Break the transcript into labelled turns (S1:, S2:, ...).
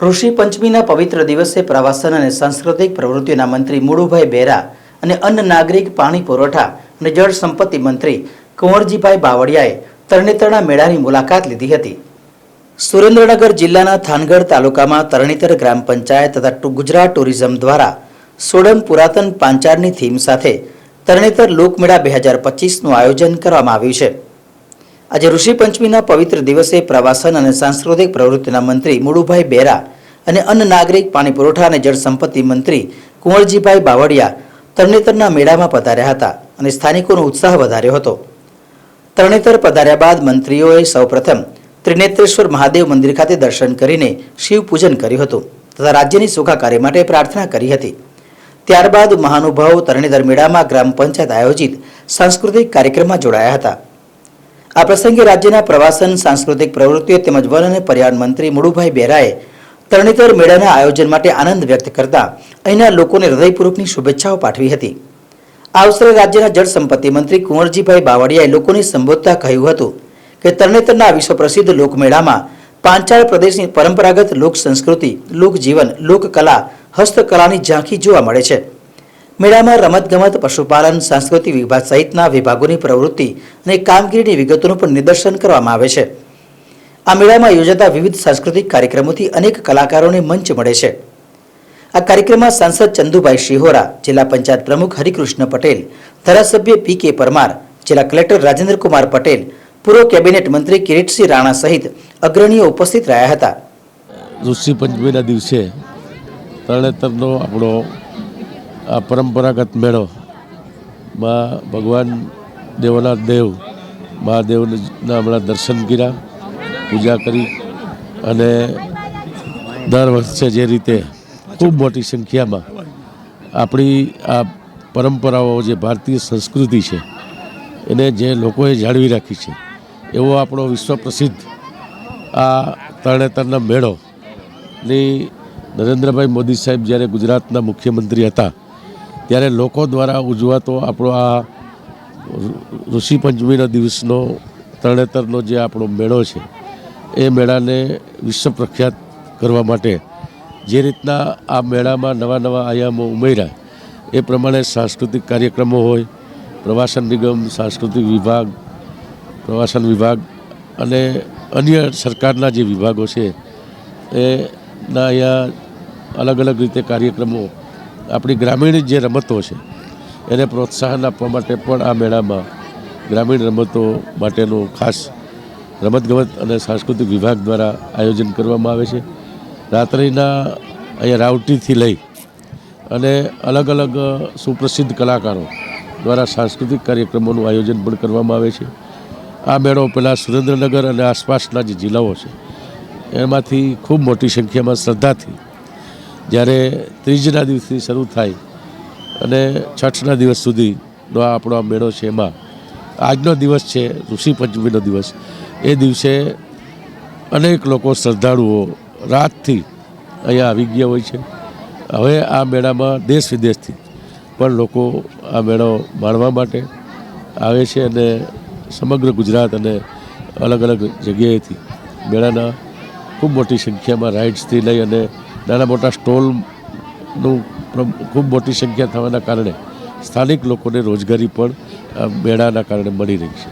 S1: ઋષિ પંચમીના પવિત્ર દિવસે પ્રવાસન અને સાંસ્કૃતિક પ્રવૃત્તિઓના મંત્રી મુળુભાઈ બેરા અને અન્ન નાગરિક પાણી પુરવઠા અને જળ સંપત્તિ મંત્રી કુંવરજીભાઈ બાવળિયાએ તરણેતરના મેળાની મુલાકાત લીધી હતી। સુરેન્દ્રનગર જિલ્લાના થાનગઢ તાલુકામાં તરણેતર ગ્રામ પંચાયત તથા ગુજરાત ટુરિઝમ દ્વારા સોડમ પુરાતન પાંચાળની થીમ સાથે તરણેતર લોકમેળા 2025નું આયોજન કરવામાં આવ્યું છે। આજે ઋષિ પંચમીના પવિત્ર દિવસે પ્રવાસન અને સાંસ્કૃતિક પ્રવૃત્તિના મંત્રી મુળુભાઈ બેરા અને અન્ન નાગરિક પાણી પુરવઠા અને જળ સંપત્તિ મંત્રી કુંવરજીભાઈ બાવળિયા તરણેતરના મેળામાં પધાર્યા હતા અને સ્થાનિકોનો ઉત્સાહ વધાર્યો હતો। તરણેતર પધાર્યા બાદ મંત્રીઓએ સૌપ્રથમ ત્રિનેત્રેશ્વર મહાદેવ મંદિર ખાતે દર્શન કરીને શિવ પૂજન કર્યું હતું તથા રાજ્યની સુખાકારી માટે પ્રાર્થના કરી હતી। ત્યારબાદ મહાનુભાવો તરણેતર મેળામાં ગ્રામ પંચાયત આયોજિત સાંસ્કૃતિક કાર્યક્રમમાં જોડાયા હતા। આ પ્રસંગે રાજ્યના પ્રવાસન સાંસ્કૃતિક પ્રવૃત્તિઓ તેમજ વન અને પર્યાવરણ મંત્રી મુળુભાઈ બેરાએ તરણેતર મેળાના આયોજન માટે આનંદ વ્યક્ત કરતા અહીંના લોકોને હૃદયપૂર્વકની શુભેચ્છાઓ પાઠવી હતી। આ અવસરે રાજ્યના જળ સંપત્તિ મંત્રી કુંવરજીભાઈ બાવળિયાએ લોકોને સંબોધતા કહ્યું હતું કે તરણેતરના વિશ્વ પ્રસિદ્ધ લોકમેળામાં પાંચાળ પ્રદેશની પરંપરાગત લોક સંસ્કૃતિ, લોકજીવન, લોકકલા, હસ્તકલાની ઝાંખી જોવા મળે છે। મેળામાં રમતગમત, પશુપાલન, સાંસ્કૃતિક વિભાગ સહિતના વિભાગોની પ્રવૃત્તિ અને કામગીરીની વિગતોનું પણ નિદર્શન કરવામાં આવે છે। આ મેળામાં યોજાતા વિવિધ સાંસ્કૃતિક કાર્યક્રમોથી અનેક કલાકારોને મંચ મળે છે। આ કાર્યક્રમમાં સાંસદ ચંદુભાઈ શિહોરા, જિલ્લા પંચાયત પ્રમુખ હરિકૃષ્ણ પટેલ, ધારાસભ્ય પી.કે. પરમાર, જિલ્લા કલેક્ટર રાજેન્દ્રકુમાર પટેલ, પૂર્વ કેબિનેટ મંત્રી કિરીટસિંહ રાણા સહિત અગ્રણીઓ ઉપસ્થિત રહ્યા હતા।
S2: ઋષિ પંચમીના દિવસે તરણેતરનો આપણો આ પરંપરાગત મેળો માં ભગવાન દેવોના દેવ મહાદેવના હમણાં દર્શન કર્યા, પૂજા કરી અને દર વર્ષે જે રીતે ખૂબ મોટી સંખ્યામાં આપણી આ પરંપરાઓ જે ભારતીય સંસ્કૃતિ છે એને જે લોકોએ જાળવી રાખી છે એવો આપણો વિશ્વ પ્રસિદ્ધ આ તરણેતરના મેળોની નરેન્દ્રભાઈ મોદી સાહેબ જ્યારે ગુજરાતના મુખ્યમંત્રી હતા ત્યારે લોકો દ્વારા ઉજવાતો આપણો આ ઋષિ પંચમીના દિવસનો તરણેતરનો જે આપણો મેળો છે એ મેળાને વિશ્વ પ્રખ્યાત કરવા માટે જે રીતના આ મેળામાં નવા નવા આયામો ઉમેર્યા એ પ્રમાણે સાંસ્કૃતિક કાર્યક્રમો હોય, પ્રવાસન નિગમ, સાંસ્કૃતિક વિભાગ, પ્રવાસન વિભાગ અને અન્ય સરકારના જે વિભાગો છે એના અહીંયા અલગ અલગ રીતે કાર્યક્રમો આપણી ગ્રામીણ જે રમતો છે એને પ્રોત્સાહન આપવા માટે પણ આ મેળામાં ગ્રામીણ રમતો માટેનું ખાસ રમતગમત અને સાંસ્કૃતિક વિભાગ દ્વારા આયોજન કરવામાં આવે છે। રાત્રિના અહીંયા રાવટીથી લઈ અને અલગ અલગ સુપ્રસિદ્ધ કલાકારો દ્વારા સાંસ્કૃતિક કાર્યક્રમોનું આયોજન પણ કરવામાં આવે છે। આ મેળો પહેલાં સુરેન્દ્રનગર અને આસપાસના જે જિલ્લાઓ છે એમાંથી ખૂબ મોટી સંખ્યામાં શ્રદ્ધાથી જ્યારે ત્રીજના દિવસથી શરૂ થાય અને છઠના દિવસ સુધીનો આપણો આ મેળો છે એમાં આજનો દિવસ છે ઋષિ પંચમીનો દિવસ। એ દિવસે અનેક લોકો શ્રદ્ધાળુઓ રાતથી અહીંયા આવી ગયા હોય છે। હવે આ મેળામાં દેશ વિદેશથી પણ લોકો આ મેળો માણવા માટે આવે છે અને સમગ્ર ગુજરાત અને અલગ અલગ જગ્યાએથી મેળાના ખૂબ મોટી સંખ્યામાં રાઇડ્સથી લઈ અને નાના મોટા સ્ટોલનું ખૂબ મોટી સંખ્યા થવાના કારણે સ્થાનિક લોકોને રોજગારી પણ મેળાના કારણે મળી રહી છે।